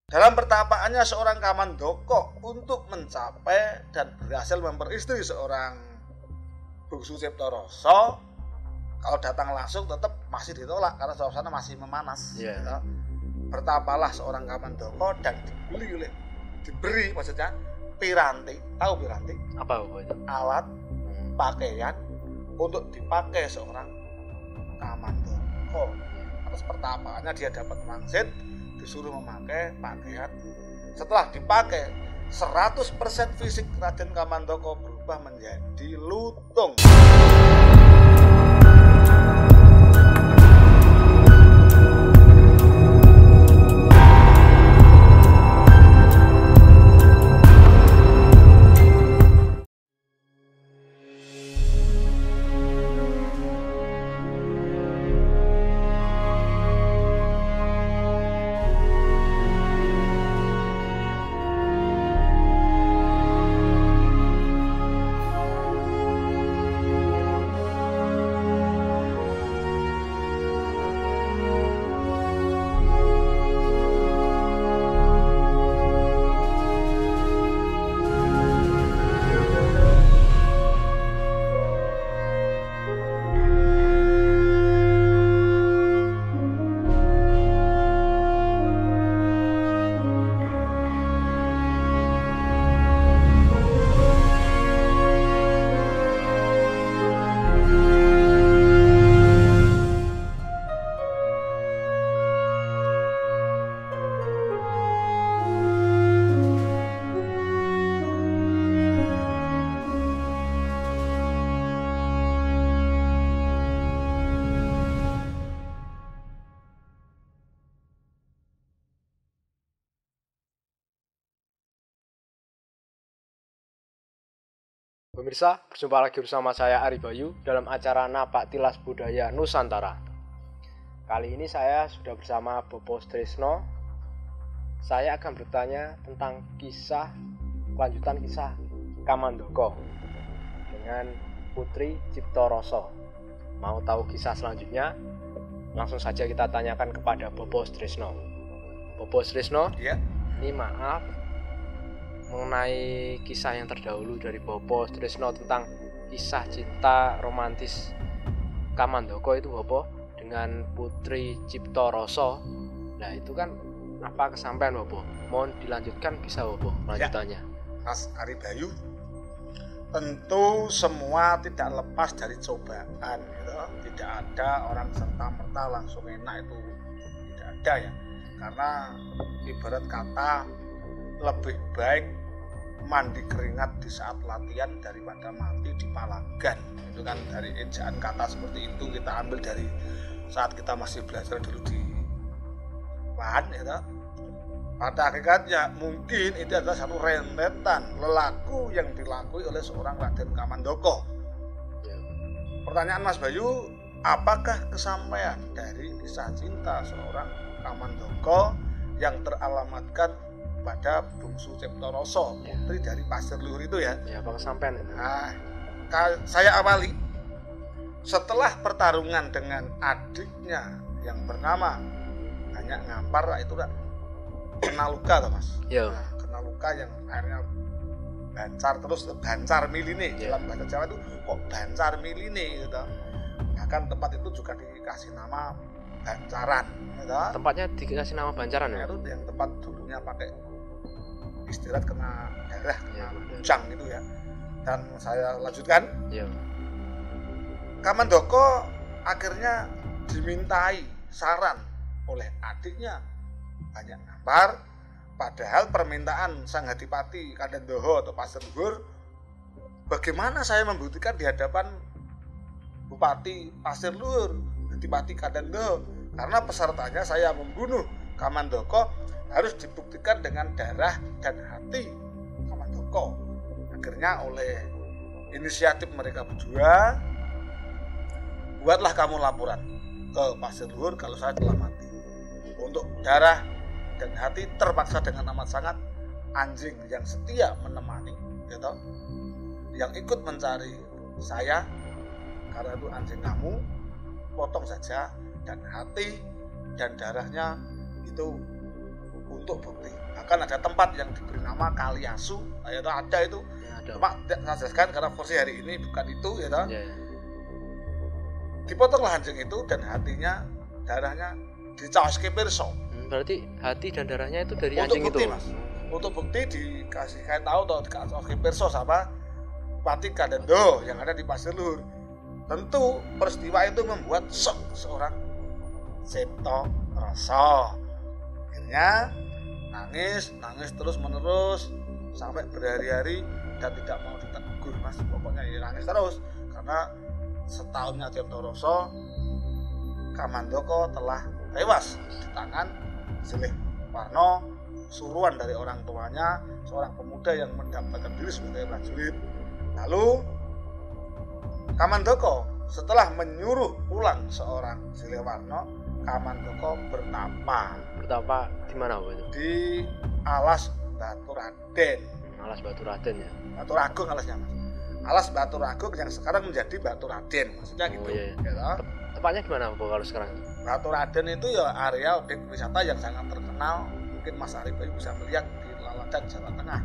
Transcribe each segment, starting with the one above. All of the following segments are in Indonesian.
Dalam pertapaannya seorang Kamandaka untuk mencapai dan berhasil memperistri seorang Bungsu Ciptarasa, kalau datang langsung tetap masih ditolak karena suasana masih memanas. Iya. Gitu. Bertapalah seorang Kamandaka dan diberi maksudnya piranti, tahu piranti? Apa itu? Alat pakaian untuk dipakai seorang Kamandaka. Atas pertapaannya dia dapat wangsit, disuruh memakai pakaian. Setelah dipakai 100% fisik Raden Kamandaka berubah menjadi lutung. Pemirsa, berjumpa lagi bersama saya Ari Bayu dalam acara Napak Tilas Budaya Nusantara. Kali ini saya sudah bersama Bopo Stresno. Saya akan bertanya tentang kelanjutan kisah Kamandaka dengan Putri Ciptarasa. Mau tahu kisah selanjutnya? Langsung saja kita tanyakan kepada Bopo Stresno. Bopo Stresno, Ya. ini maaf mengenai kisah yang terdahulu dari Bopo Stresno tentang kisah cinta romantis Kamandaka itu Bopo dengan Putri Ciptarasa. Nah itu kan apa kesampaian Bopo? Mohon dilanjutkan bisa Bopo lanjutannya. Mas Ari Bayu, tentu semua tidak lepas dari cobaan, gitu. Tidak ada orang serta-merta langsung enak, itu tidak ada ya. Karena ibarat kata lebih baik mandi keringat di saat latihan daripada mati di palagan. Itu kan dari ejaan kata seperti itu kita ambil dari saat kita masih belajar dulu di lahan, gitu. Pada hakikatnya mungkin itu adalah satu rentetan lelaku yang dilakui oleh seorang Raden Kamandaka. Pertanyaan Mas Bayu, apakah kesampaian dari kisah cinta seorang Kamandaka yang teralamatkan pada Bungsu Ciptarasa, putri dari Pasir Luhur itu ya? Ya, apa kesampaian? Nah, saya awali setelah pertarungan dengan adiknya yang bernama Banyak Ngampar, itu kena luka toh Mas. Iya. Nah, kena luka yang akhirnya bancar terus, bancar miline. Dalam bahasa Jawa itu kok bancar miline gitu. Bahkan tempat itu juga dikasih nama Bancaran gitu. Tempatnya dikasih nama Bancaran ya? Itu yang tempat dulunya pakai istirahat kena darah, Ya, ujang gitu ya. Dan saya lanjutkan. Iya. Kamandaka akhirnya dimintai saran oleh adiknya Banyak Ngampar, padahal permintaan Sang Hadipati Kadendoho atau Pasir Luhur, bagaimana saya membuktikan di hadapan Bupati Pasir Luhur, Hadipati Kadendoho, karena pesertanya saya membunuh Kamandaka harus dibuktikan dengan darah dan hati Kamandaka. Akhirnya oleh inisiatif mereka berdua, buatlah kamu laporan ke Pasir Luhur kalau saya telah mati. Untuk darah dan hati terpaksa dengan amat sangat anjing yang setia menemani, gitu, yang ikut mencari saya, karena itu anjing kamu, potong saja, dan hati dan darahnya itu untuk bukti. bahkan ada tempat yang diberi nama Kaliasu, ya toh, ada itu. Cuma tidak saya jelaskan karena versi hari ini bukan itu, ya toh. Dipotonglah anjing itu dan hatinya, darahnya dicaoske pirsa. Berarti hati dan darahnya itu dari untuk anjing bukti, itu, Mas. Untuk bukti dikasih kayak tahu atau dicaoske pirsa sama Bupati Kadendo yang ada di Pasir Luhur. Tentu peristiwa itu membuat shock seorang Cipto Rasa. Akhirnya nangis terus menerus sampai berhari-hari dan tidak mau ditegur, Mas. Pokoknya ya nangis terus karena setahunnya Cipto Rasa, Kamandaka telah tewas di tangan Silih Warna, suruhan dari orang tuanya, seorang pemuda yang mendaftarkan diri sebagai prajurit. Lalu Kamandaka setelah menyuruh pulang seorang Silih Warna, Kamandaka bertapa di mana itu? Di Alas Baturaden. Alas Baturaden ya. Baturagung alasnya, Mas. Alas Baturagung yang sekarang menjadi Baturaden, maksudnya gitu. Iya. Ya, tepatnya di mana kalau sekarang? Baturaden itu ya area objek wisata yang sangat terkenal. Mungkin Mas Arif bisa melihat di Laladan Jawa Tengah.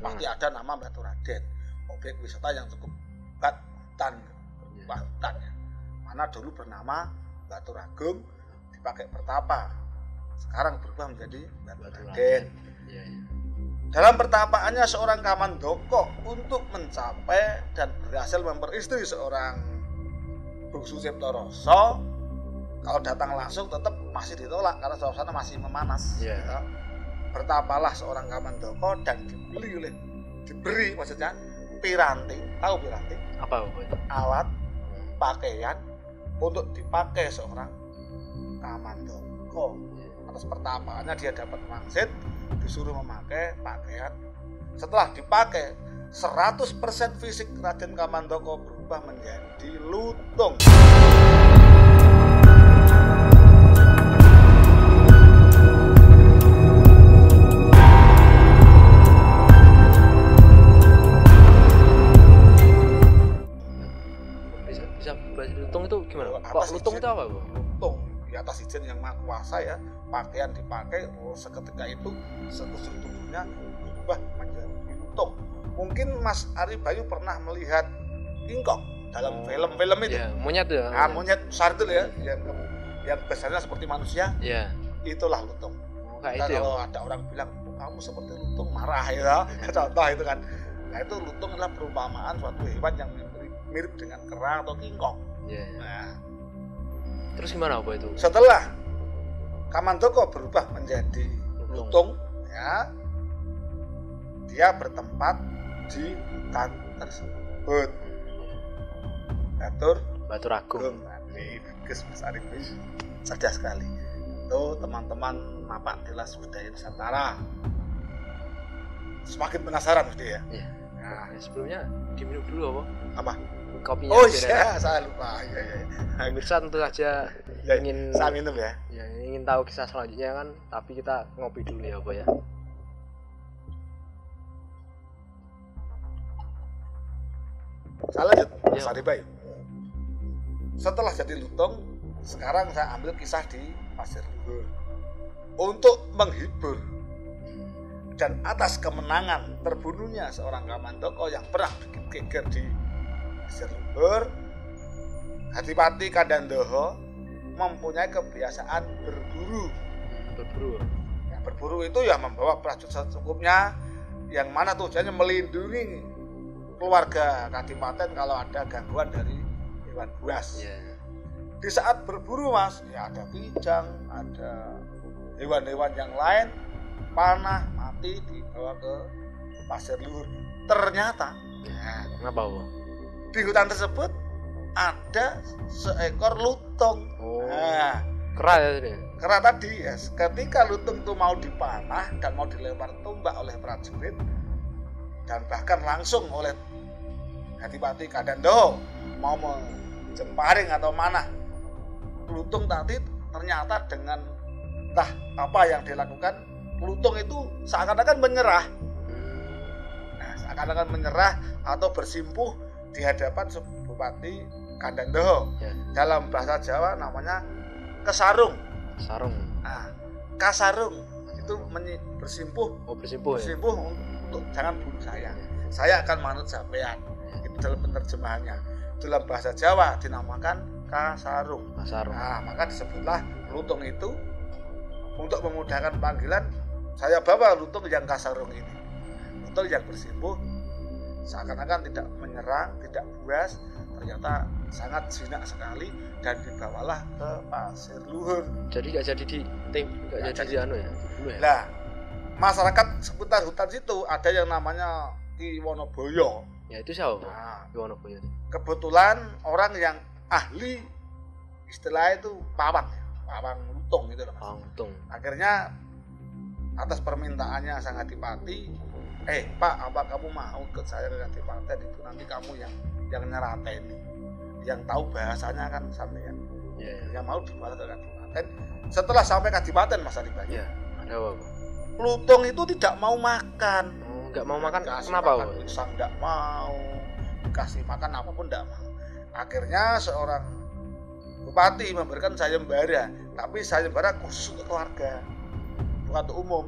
Pasti ada nama Baturaden. Objek wisata yang cukup hutan, hutannya. Mana dulu bernama Baturagung, dipakai pertapa. Sekarang berubah menjadi Baturaden. Iya. Dalam pertapaannya seorang Kamandaka untuk mencapai dan berhasil memperistri seorang bungsu Cipto Rasa, kalau datang langsung tetap masih ditolak karena suasana masih memanas. Yeah. Gitu. Bertapalah seorang Kamandaka dan diberi maksudnya piranti. Tahu piranti? Apa itu? Alat pakaian untuk dipakai seorang Kamandaka. Atas pertapaannya dia dapat wangsit, disuruh memakai pakaian. Setelah dipakai, 100% fisik Raden Kamandaka berubah menjadi lutung. Bisa lutung itu gimana? Kok lutung itu apa, Bu? Lutung di atas izin yang maha kuasa ya, pakaian dipakai, seketika itu seluruh tubuhnya berubah menjadi lutung. Mungkin Mas Ari Bayu pernah melihat King Kong dalam film-film itu. Ya, monyet ya. Monyet besar itu ya, yang besarnya seperti manusia. Iya. Itulah lutung. Kayak itu kalau ya. ada orang bilang, kamu seperti lutung, marah ya. Contoh itu kan. Nah itu lutung adalah perumpamaan suatu hewan yang mirip dengan kera atau King Kong. Iya. Nah, terus gimana apa itu? setelah Kamandaka berubah menjadi lutung, ya, dia bertempat di hutan tersebut. Baturagung. Gus Mas Arif cerdas sekali. Itu teman-teman Napak Tilas Budaya Nusantara. Semakin penasaran mesti ya. Iya. Nah, sebelumnya diminum dulu apa? Kopinya. Oh iya, saya lupa. Iya. Pemirsa tentu saja Ya, ingin saya minum ya. Ya, ingin tahu kisah selanjutnya kan, tapi kita ngopi dulu ya, Pak ya. Saya lanjut, Mas Ya. Ari Bayu. Setelah jadi lutung, sekarang saya ambil kisah di Pasir Luhur untuk menghibur dan atas kemenangan terbunuhnya seorang Kamandaka yang pernah bikin geger di Pasir Luhur. Adipati Kandandaha mempunyai kebiasaan berburu. Ya, berburu itu ya membawa prajurit secukupnya, yang mana tujuannya melindungi keluarga kadipaten kalau ada gangguan dari hewan buas. Yeah. Di saat berburu, Mas, ya ada kijang, ada hewan-hewan yang lain, panah mati dibawa ke Pasir Luhur. Ternyata, Kenapa, Bu? di hutan tersebut ada seekor lutung. Nah, kera ya ini. kera tadi ya, ketika lutung itu mau dipanah dan mau dilempar tombak oleh prajurit dan bahkan langsung oleh Adipati Kandandaha mau menjemparing atau manah lutung tadi, ternyata dengan entah apa yang dilakukan, lutung itu seakan-akan menyerah. Nah, seakan-akan menyerah atau bersimpuh di hadapan Bupati Kandandaha. Ya. Dalam bahasa Jawa namanya kesarung. Sarung. Nah, kasarung. itu bersimpuh bersimpuh ya. bersimpuh untuk jangan bunuh saya akan manut sampean. Itu dalam penerjemahannya. Dalam bahasa Jawa dinamakan kasarung. Nah, maka disebutlah lutung itu untuk memudahkan panggilan, saya bawa lutung yang kasarung ini. Lutung yang bersimpuh seakan-akan tidak menyerang, tidak buas, ternyata sangat jinak sekali dan dibawalah ke Pasir Luhur. Jadi nggak jadi di anu ya. Nah, masyarakat seputar hutan situ ada yang namanya Ki Wonoboyo. Ya itu siapa? Nah, Ki Wonoboyo itu. Kebetulan orang yang ahli istilah itu pawang lutung gitu loh, Mas. Pawang lutung. Akhirnya atas permintaannya sang Adipati, Pak, apa kamu mau ikut saya ke Kadipaten itu, nanti kamu yang nyerateni, yang tahu bahasanya kan sampean. Yang mau dibawa ke Kadipaten. Setelah sampai Kadipaten, Mas Adipati. Iya. Ada apa? Lutung itu tidak mau makan. Nggak mau makan. Kenapa? Pisang nggak mau, dikasih makan apapun nggak mau. Akhirnya seorang bupati memberikan sayembara, tapi sayembara khusus untuk keluarga, bukan untuk umum.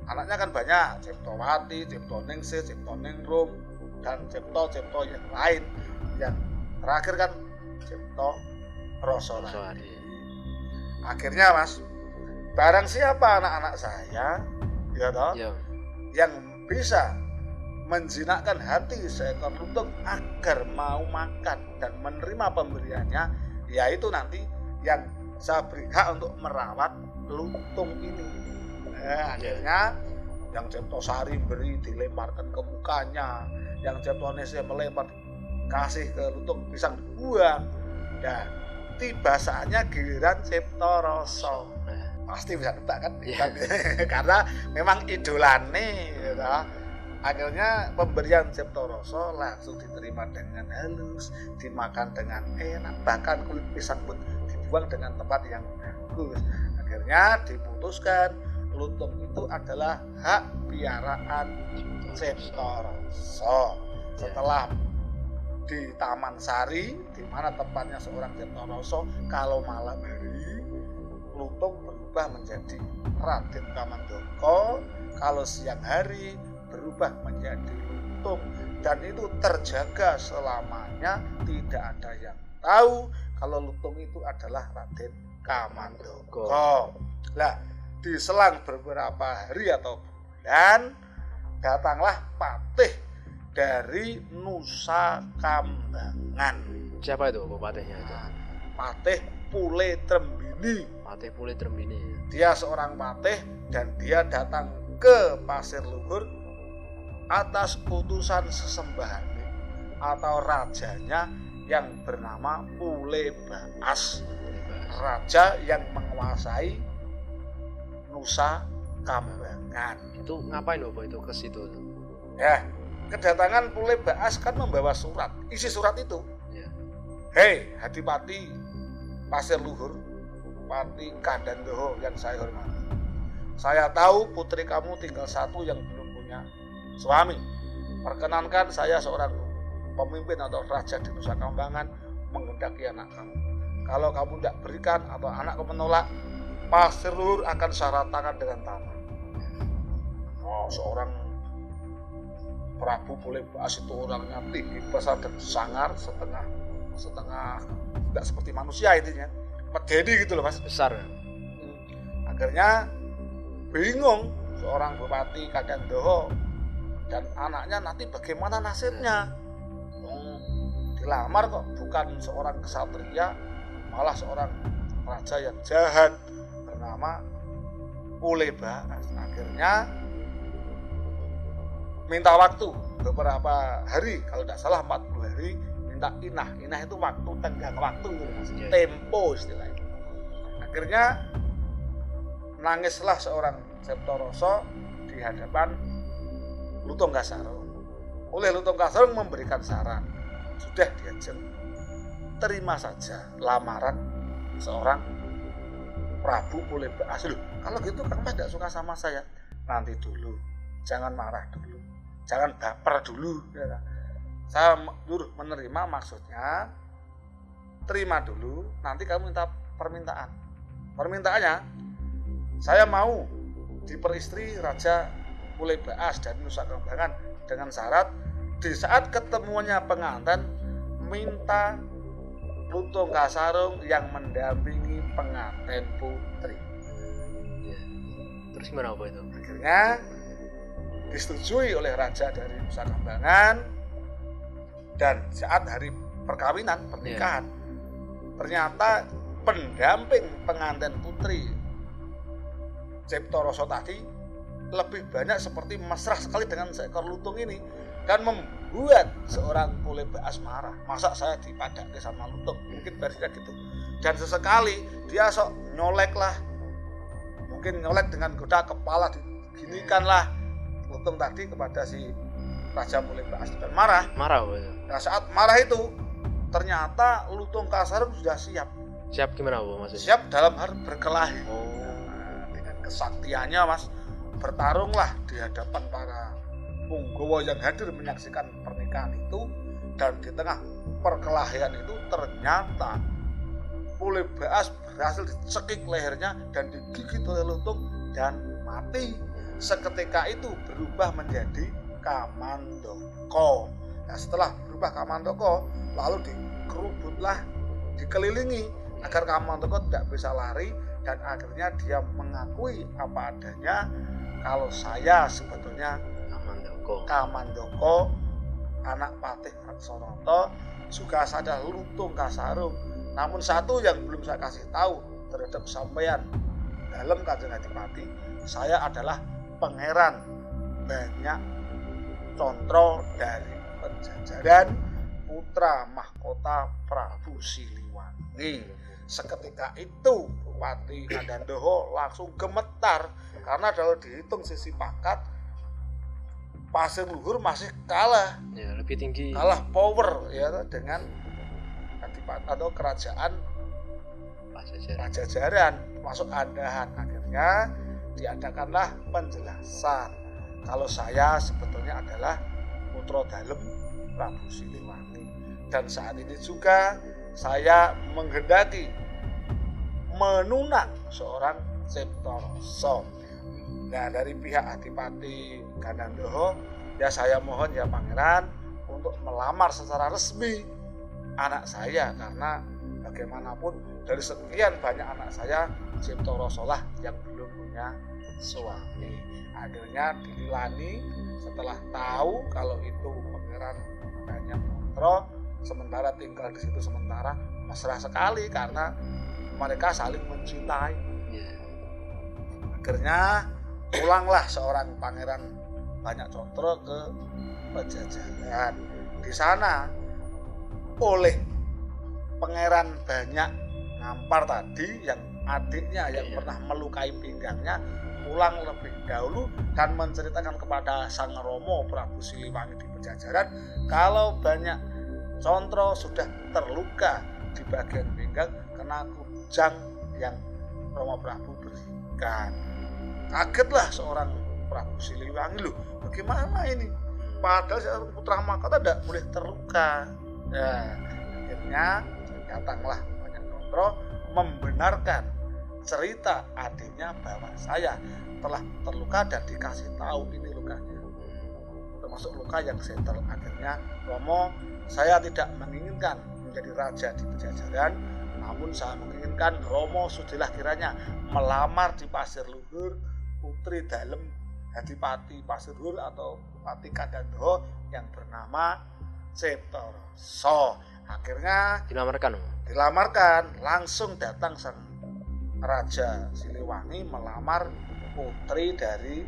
Anaknya kan banyak, Ciptowati, Ciptoningsih, Ciptoningrum, dan Cipto yang lain. Yang terakhir kan Cipto Rosowadi. Akhirnya Mas, barang siapa anak-anak saya, ya toh, yang bisa menjinakkan hati seekor lutung agar mau makan dan menerima pemberiannya, yaitu nanti yang saya beri hak untuk merawat lutung ini. Akhirnya yang Ciptosari beri dilemparkan ke mukanya, yang Ciptoningsih melempar kasih ke lutung pisang dibuang. Dan tiba saatnya giliran Ciptoroso. Pasti bisa nebak kan? Karena memang idolane gitu. Akhirnya pemberian Ciptoroso langsung diterima dengan halus, dimakan dengan enak, bahkan kulit pisang pun dibuang dengan tempat yang bagus. Akhirnya diputuskan lutung itu adalah hak piaraan Ciptoroso. Setelah di Taman Sari, di mana tempatnya seorang Ciptoroso, kalau malam hari lutung berubah menjadi Raden Kamandaka, kalau siang hari berubah menjadi lutung, dan itu terjaga selamanya. Tidak ada yang tahu kalau lutung itu adalah Raden Kamandaka. Nah, diselang beberapa hari atau bulan, datanglah patih dari Nusa Kambangan. Siapa itu patihnya itu? Patih Pule Trembini. Patih Pule Trembini. Dia seorang patih dan dia datang ke Pasir Luhur atas utusan sesembahane atau rajanya yang bernama Pule Baas. Raja yang menguasai Nusa Kambangan. Itu ngapain Bapak itu ke situ? Ya, kedatangan Pule Baas kan membawa surat. Isi surat itu, hei Adipati Pasir Luhur, Pati Kadandoho yang saya hormati, saya tahu putri kamu tinggal satu yang belum punya suami. Perkenankan saya seorang pemimpin atau raja di Nusa Kambangan menghendaki anak kamu. Kalau kamu tidak berikan atau anakku menolak, Pasir Luhur akan saya ratakan dengan tanah. Seorang Prabu Pule Baas itu orangnya tinggi besar dan sangar, setengah tidak seperti manusia intinya, medeni gitu loh Mas, besar. Akhirnya bingung seorang Bupati Kadandoho dan anaknya nanti bagaimana nasibnya. Dilamar kok bukan seorang kesatria, malah seorang raja yang jahat bernama Pule Baas. Akhirnya minta waktu beberapa hari, kalau tidak salah 40 hari, minta inah itu waktu, tenggang waktu gitu, tempo istilahnya. Akhirnya nangislah seorang Ciptoroso di hadapan Lutung Kasarung. Oleh Lutung Kasarung memberikan saran, sudah diajak, terima saja lamaran seorang Prabu Pule Baas. Loh, kalau gitu Kang Mas tidak suka sama saya, nanti dulu, jangan marah dulu, jangan baper dulu. Saya nyuruh menerima, maksudnya terima dulu, nanti kamu minta permintaan. Permintaannya, saya mau diperistri Raja Pulebaas dan Nusa Kambangan dengan syarat di saat ketemuannya pengantin minta Lutung Kasarung yang mendampingi pengantin putri. Terus gimana apa itu? Akhirnya disetujui oleh Raja dari Nusa Kambangan, dan saat hari perkawinan, pernikahan, ternyata pendamping pengantin putri Cipto Rasa tadi lebih banyak seperti mesra sekali dengan seekor lutung ini, dan membuat seorang Pulebaas marah. Masa saya dipadake sama lutung? Mungkin versinya gitu. Dan sesekali dia sok nyolek lah, mungkin nyolek dengan goda kepala diginikan lah lutung tadi kepada si Raja Pulebaas, dan marah. Nah, saat marah itu ternyata Lutung Kasarung sudah siap. Siap gimana Bu maksudnya? Siap dalam hal berkelahi. Dengan kesaktiannya Mas, bertarunglah di hadapan para punggawa yang hadir menyaksikan pernikahan itu, dan di tengah perkelahian itu ternyata Pulebaas berhasil dicekik lehernya dan digigit oleh lutung dan mati. Seketika itu berubah menjadi Kamandaka. Nah, setelah berubah Kamandaka, lalu dikerubutlah, dikelilingi agar Kamandaka tidak bisa lari, dan akhirnya dia mengakui apa adanya kalau saya sebetulnya Kamandaka, anak Patih Raksanata, juga sadar Lutung Kasarung. Namun satu yang belum saya kasih tahu terhadap sampean dalam Kanjeng Adipati, saya adalah pangeran banyak contro dari Pajajaran, putra mahkota Prabu Siliwangi. Seketika itu Bupati Ngandandara langsung gemetar, karena kalau dihitung sisi pangkat Pasir Luhur masih kalah, lebih tinggi, kalah power ya dengan Adipati atau kerajaan Pajajaran, masuk Andahan. Akhirnya diadakanlah penjelasan kalau saya sebetulnya adalah putra dalem Prabu Siliwangi, dan saat ini juga saya menghendaki menunang seorang Cipto Rasa. Nah, dari pihak Adipati Gandandara, ya saya mohon ya Pangeran untuk melamar secara resmi anak saya, karena bagaimanapun dari sekian banyak anak saya, Cipto Rasa lah yang belum punya suami. Akhirnya dililani setelah tahu kalau itu pangeran banyak kontrol, sementara tinggal di situ sementara, mesra sekali karena mereka saling mencintai. Akhirnya pulanglah seorang pangeran banyak contro ke Pajajaran. Di sana oleh pangeran banyak Ngampar tadi, yang adiknya yang pernah melukai pinggangnya, pulang lebih dahulu dan menceritakan kepada Sang Rama Prabu Siliwangi di Pajajaran kalau banyak contro sudah terluka di bagian pinggang kena kujang yang Rama Prabu berikan. Kagetlah seorang Prabu Siliwangi, loh bagaimana ini? Padahal seorang putra mahkota tidak boleh terluka. Nah, akhirnya datanglah banyak contro membenarkan cerita adiknya bahwa saya telah terluka dan dikasih tahu ini lukanya, termasuk luka yang settle. Akhirnya Romo, saya tidak menginginkan menjadi raja di Pajajaran, namun saya menginginkan Romo sudilah kiranya melamar di Pasir Luhur putri dalem Adipati Pasir Luhur atau Pati Gandandara yang bernama Cipto Rasa. Akhirnya dilamarkan, langsung datang sang Raja Siliwangi melamar putri dari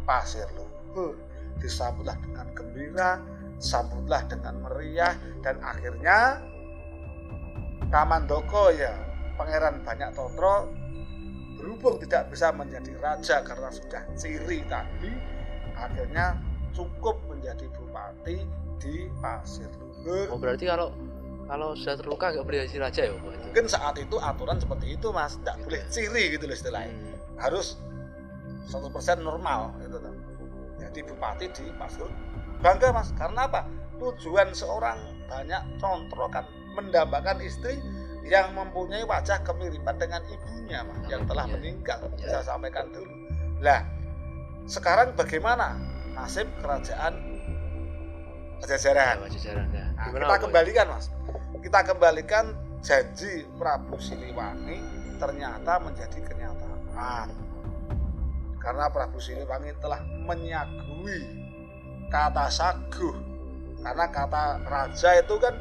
Pasir Luhur. Disambutlah dengan gembira, sambutlah dengan meriah, dan akhirnya Kamandaka ya pangeran banyak contro berhubung tidak bisa menjadi raja karena sudah ciri tadi, akhirnya cukup menjadi bupati di Pasir Luhur. Oh, berarti kalau sudah terluka nggak boleh jadi raja ya Pak? Mungkin saat itu aturan seperti itu Mas, nggak boleh ciri gitu loh istilahnya. Harus 100% normal gitu loh. Jadi bupati di Pasir Luhur bangga Mas, karena apa? Tujuan seorang banyak contro kan mendambakan istri yang mempunyai wajah kemiripan dengan ibunya Mas, yang telah meninggal. Saya sampaikan dulu. Lah, sekarang bagaimana nasib kerajaan Pajajaran? Ya. Nah, kita kembalikan, Mas. Kita kembalikan janji Prabu Siliwangi ternyata menjadi kenyataan. Karena Prabu Siliwangi telah menyagui kata saguh. Karena kata raja itu kan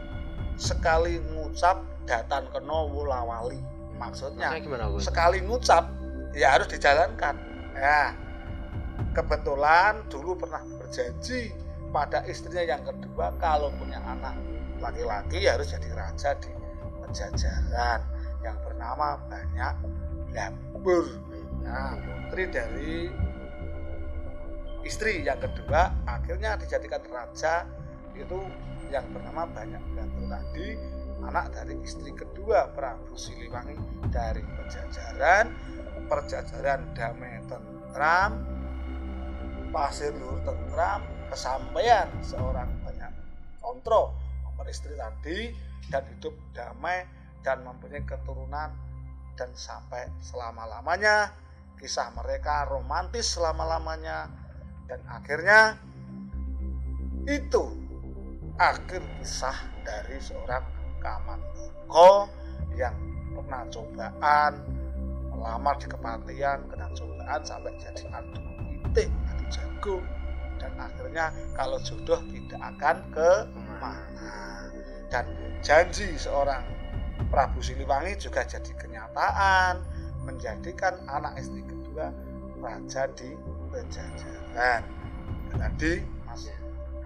sekali ngucap datan kena wulawali. Maksudnya sekali ngucap ya harus dijalankan. Ya, kebetulan dulu pernah berjanji pada istrinya yang kedua kalau punya anak laki-laki ya harus jadi raja di Pajajaran yang bernama Banyak Lambur. Nah, putri dari istri yang kedua akhirnya dijadikan raja itu yang bernama Banyak Lambur tadi, anak dari istri kedua Prabu Siliwangi dari Pajajaran. Pajajaran damai tentram, pasir luhur tentram, kesampaian seorang Banyak Kontro nomor istri tadi dan hidup damai dan mempunyai keturunan dan sampai selama-lamanya. Kisah mereka romantis selama-lamanya dan akhirnya itu akhir kisah dari seorang Kamandaka yang pernah cobaan melamar di kepatian, kena cobaan sampai jadi adu itik, adu jago, dan akhirnya kalau jodoh tidak akan kemana. Dan janji seorang Prabu Siliwangi juga jadi kenyataan, menjadikan anak istri kedua raja di Pajajaran. Tadi Mas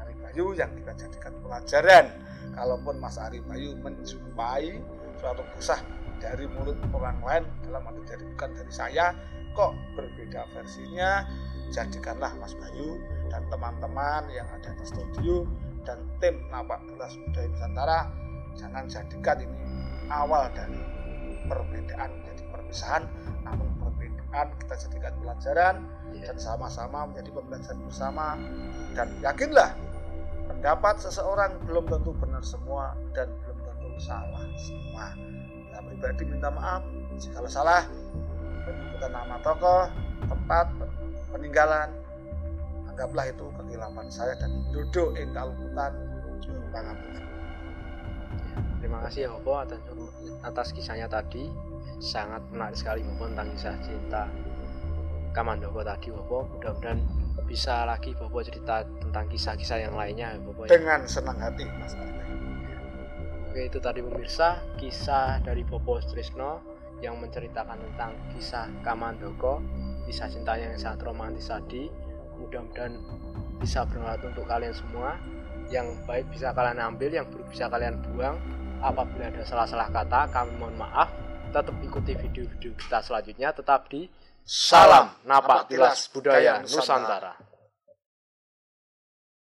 Aribayu yang kita jadikan pelajaran, kalaupun Mas Aribayu menjumpai suatu kisah dari mulut orang lain, dalam arti dari bukan dari saya, kok berbeda versinya, jadikanlah Mas Bayu dan teman-teman yang ada di studio dan tim Napak Tilas Budaya Nusantara, jangan jadikan ini awal dari perbedaan menjadi perpisahan, namun perbedaan kita jadikan pelajaran dan sama-sama menjadi pembelajaran bersama. Dan yakinlah, pendapat seseorang belum tentu benar semua dan belum tentu salah semua. Saya pribadi minta maaf jika salah penyebutan nama tokoh, tempat, peninggalan. Anggaplah itu kehilapan saya dan duduk ing kalungkutan Juru Pangapunten. Terima kasih ya Bapak atas kisahnya tadi. Sangat menarik sekali Bapak tentang kisah cinta Kamandaka tadi Bapak. Mudah-mudahan bisa lagi Bapak cerita tentang kisah-kisah yang lainnya ya Bapak. Dengan senang hati Mas. Oke, itu tadi pemirsa kisah dari Bapak Trisno yang menceritakan tentang kisah Kamandaka, kisah cintanya yang sangat romantis tadi. Mudah-mudahan bisa bermanfaat untuk kalian semua. Yang baik bisa kalian ambil, yang buruk bisa kalian buang. Apabila ada salah-salah kata, kami mohon maaf. Tetap ikuti video-video kita selanjutnya. Tetap di Salam Napak Tilas Budaya Nusantara.